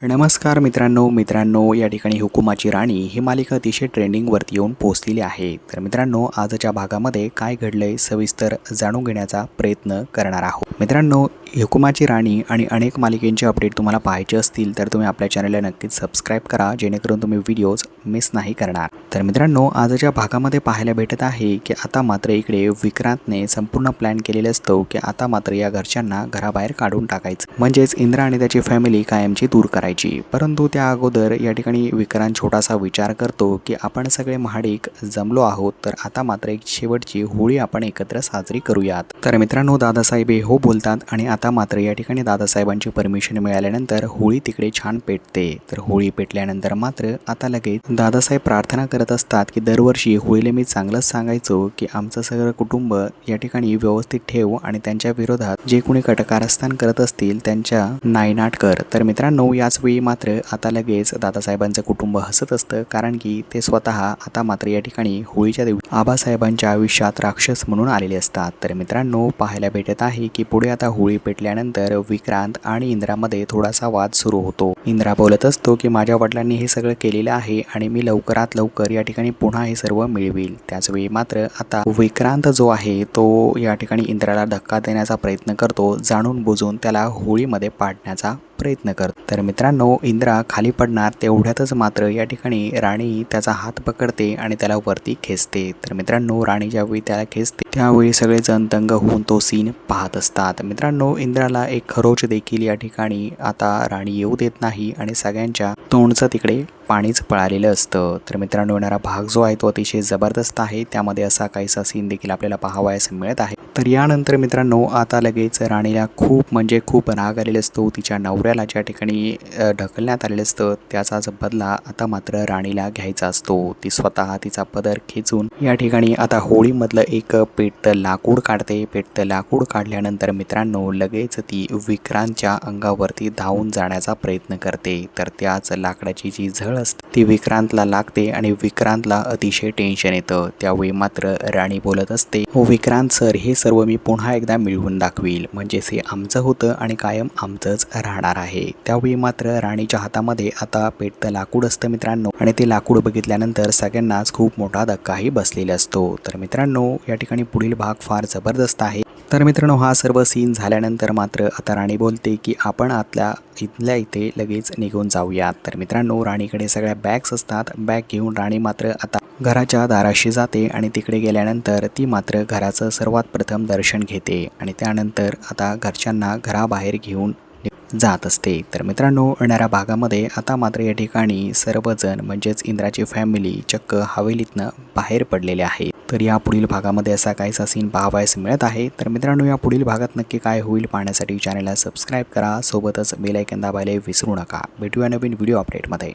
नमस्कार मित्रांनो या ठिकाणी हुकुमाची राणी ही मालिका अतिशय ट्रेंडिंगवरती येऊन पोहोचलेली आहे। तर मित्रांनो आजच्या भागामध्ये काय घडलंय सविस्तर जाणून घेण्याचा प्रयत्न करणार आहोत। मित्रांनो हुकुमाची राणी आणि अनेक मालिकेंचे अपडेट तुम्हाला पाहायचे असतील तर तुम्ही आपल्या चॅनलला नक्कीच सबस्क्राइब करा, जेणेकरून तुम्ही व्हिडिओज मिस नाही करणार। तर मित्रांनो आजच्या भागामध्ये पाहायला भेटत आहे की आता मात्र इकडे विक्रांतने संपूर्ण प्लॅन केलेला असतो की आता मात्र या घरच्यांना घराबाहेर काढून टाकायचं, म्हणजेच इंद्रा आणि त्याची फॅमिली कायमची दूर करायची। परंतु त्या अगोदर या ठिकाणी विक्रांत छोटासा विचार करतो की आपण सगळे महाडिक जमलो आहोत, तर आता मात्र एक शेवटची होळी आपण एकत्र साजरी करूयात। तर मित्रांनो दादासाहेब हो बोलतात आणि आता मात्र या ठिकाणी दादासाहेबांची परमिशन मिळाल्यानंतर होळी तिकडे छान पेटते। तर होळी पेटल्यानंतर मात्र आता लगेच दादासाहेब प्रार्थना करत असतात की दरवर्षी होळीला मी चांगलंच सांगायचो की आमचं सगळं कुटुंब या ठिकाणी व्यवस्थित ठेव आणि त्यांच्या विरोधात जे कोणी कटकारस्थान करत असतील त्यांच्या नायनाट कर। तर मित्रांनो याच वेळी मात्र आता लगेच दादासाहेबांचं कुटुंब हसत असतं, कारण की ते स्वतः आता मात्र या ठिकाणी होळीच्या दिवशी आबासाहेबांच्या आयुष्यात राक्षस म्हणून आलेले असतात। तर मित्रांनो पाहायला भेटत आहे की पुढे आता होळी पेटल्यानंतर विक्रांत आणि इंद्रामध्ये थोडासा वाद सुरू होतो। इंद्रा बोलत असतो की माझ्या वडिलांनी हे सगळं केलेलं आहे आणि मी लवकरात लवकर या ठिकाणी पुन्हा हे सर्व मिळवेल। त्याचवेळी मात्र आता विक्रांत जो आहे तो या ठिकाणी इंद्राला धक्का देण्याचा प्रयत्न करतो, जाणून बुजून त्याला होळीमध्ये पाडण्याचा प्रयत्न करतो। तर मित्रांनो इंद्रा खाली पडणार तेवढ्यातच मात्र या ठिकाणी राणी त्याचा हात पकडते आणि त्याला वरती खेचते। तर मित्रांनो राणी ज्यावेळी त्याला खेचते त्यावेळी सगळेजण दंग होऊन तो सीन पाहत असतात। मित्रांनो इंद्राला एक खरोच देखील या ठिकाणी आता राणी येऊ देत नाही आणि सगळ्यांच्या तोंडचं तिकडे पाणीच पळालेलं असतं। तर मित्रांनो येणारा भाग जो आहे तो अतिशय जबरदस्त आहे, त्यामध्ये असा काहीसा सीन देखील आपल्याला पाहावयास मिळत आहे। तर यानंतर मित्रांनो आता लगेच राणीला खूप राग आलेला असतो, तिच्या नवऱ्याला ज्या ठिकाणी ढकलण्यात आलेलं असतं त्याचाच बदला आता मात्र राणीला घ्यायचा असतो। ती स्वतः तिचा पदर खेचून या ठिकाणी आता होळीमधलं एक पेटतं लाकूड काढते। पेटतं लाकूड काढल्यानंतर मित्रांनो लगेच ती विक्रांतच्या अंगावरती धावून जाण्याचा प्रयत्न करते। तर त्याच लाकडाची जी झळ असते ती विक्रांतला लागते आणि विक्रांतला अतिशय टेन्शन येतं। त्यावेळी मात्र राणी बोलत असते, हो विक्रांत सर हे सर्व मी पुन्हा एकदा मिळवून दाखवील, म्हणजेच हे आमचं होतं आणि कायम आमचंच राहणार आहे। त्यावेळी मात्र राणीच्या हातामध्ये आता पेटतं लाकूड असतं मित्रांनो, आणि ते लाकूड बघितल्यानंतर सगळ्यांनाच खूप मोठा धक्काही बसलेला असतो। तर मित्रांनो या ठिकाणी पुढील भाग फार जबरदस्त आहे। तर मित्रांनो हा सर्व सीन झाल्यानंतर मात्र आता राणी बोलते की आपण इथल्या इथे लगेच निघून जाऊयात। तर मित्रांनो राणीकडे सगळ्या बॅग्स असतात, बॅग घेऊन राणी मात्र आता घराच्या दाराशी जाते आणि तिकडे गेल्यानंतर ती मात्र घराचं सर्वात प्रथम दर्शन घेते आणि त्यानंतर आता घरच्यांना घराबाहेर घेऊन जात असते। तर मित्रांनो येणाऱ्या भागामध्ये आता मात्र या ठिकाणी सर्वजण म्हणजेच इंद्राची फॅमिली चक्क हवेलीतनं बाहेर पडलेले आहे। तर या पुढील भागामध्ये असा काहीसा सीन पाहावयास मिळत आहे। तर मित्रांनो या पुढील भागात नक्की काय होईल पाहण्यासाठी चॅनलला सबस्क्राईब करा, सोबतच बेल आयकॉन दाबायला विसरू नका। भेटूया नवीन व्हिडिओ अपडेटमध्ये।